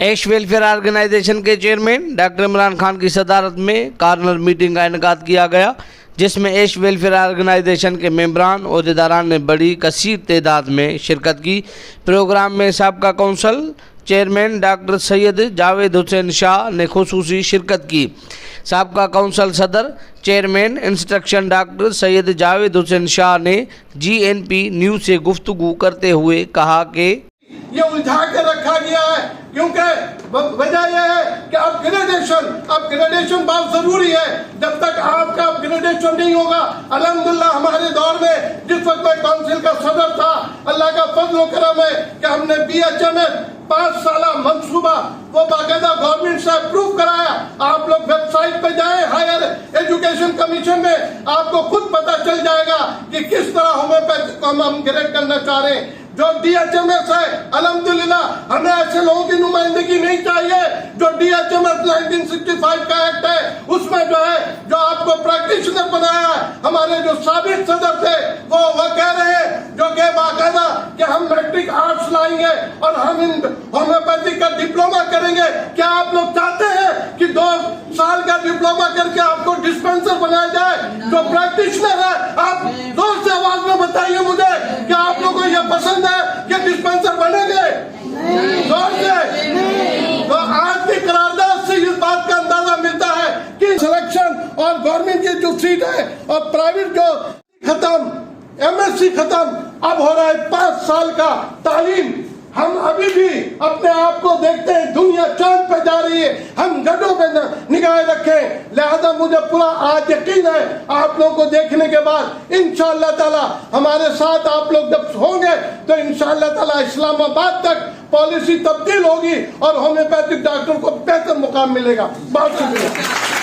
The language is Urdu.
ایش ویلفیئر آرگنائزیشن کے چیئرمین ڈاکٹر عمران خان کی صدارت میں کارنر میٹنگ کا انعقاد کیا گیا، جس میں ایش ویلفیئر آرگنائزیشن کے ممبران عہدیداران نے بڑی کثیر تعداد میں شرکت کی۔ پروگرام میں سابقہ کونسل چیئرمین ڈاکٹر سید جاوید حسین شاہ نے خصوصی شرکت کی۔ سابقہ کونسل صدر چیئرمین انسٹرکشن ڈاکٹر سید جاوید حسین شاہ نے GNP نیوز سے گفتگو کرتے ہوئے کہا کہ یہ الجھا کے رکھا گیا ہے، کیونکہ وجہ یہ ہے کہ اپ گریڈیشن بہت ضروری ہے۔ جب تک آپ کا اپ گریڈیشن نہیں ہوگا، الحمدللہ ہمارے دور میں جس وقت میں کونسل کا صدر تھا، اللہ کا فضل و کرم ہے کہ ہم نے BHMS 5 سالہ منصوبہ وہ باقاعدہ گورنمنٹ سے اپروو کرایا۔ آپ لوگ ویب سائٹ پہ جائیں، ہائر ایجوکیشن کمیشن میں آپ کو خود پتہ چل جائے گا کہ کس طرح ہومیوپیتھی کو ہم گریڈ کرنا چاہ رہے ہیں۔ جو DHMS ہے، الحمدللہ ہمیں ایسے لوگوں کی نمائندگی نہیں چاہیے۔ جو DHMS 1965 کا ایکٹ ہے، اس میں جو ہے جو آپ کو پریکٹیشنر بنایا ہے، ہمارے جو سابق صدر تھے وہ کہہ رہے ہیں جو کہ باقاعدہ کہ ہم میٹرک آرٹس لائیں گے اور ہم ہومیوپیتھی کا ڈپلوما کریں گے۔ کیا آپ لوگ چاہتے ہیں کہ 2 سال کا ڈپلوما کر کے آپ کو ڈسپینسر بنایا جائے؟ جو پریکٹیشنر ہے، آپ زور سے آواز میں بتائیے مجھے کہ آپ لوگوں کو یہ پسند ہے کہ ڈسپینسر بنیں گے؟ زور سے۔ تو آج کی قرارداد سے اس بات کا اندازہ ملتا ہے کہ سلیکشن اور گورنمنٹ کی جو سیٹ ہے اور پرائیویٹ جو ختم، MSc ختم، اب ہو رہا ہے 5 سال کا تعلیم۔ ہم ابھی بھی اپنے آپ کو دیکھتے ہیں دنیا چاند پہ جا رہی ہے، ہم گڈھوں پہ نگاہیں رکھیں۔ لہذا مجھے پورا آج یقین ہے آپ لوگوں کو دیکھنے کے بعد انشاءاللہ تعالی ہمارے ساتھ آپ لوگ جب ہوں گے تو انشاءاللہ تعالی اسلام آباد تک پالیسی تبدیل ہوگی اور ہومیوپیتھک ڈاکٹر کو بہتر مقام ملے گا۔ بہت شکریہ۔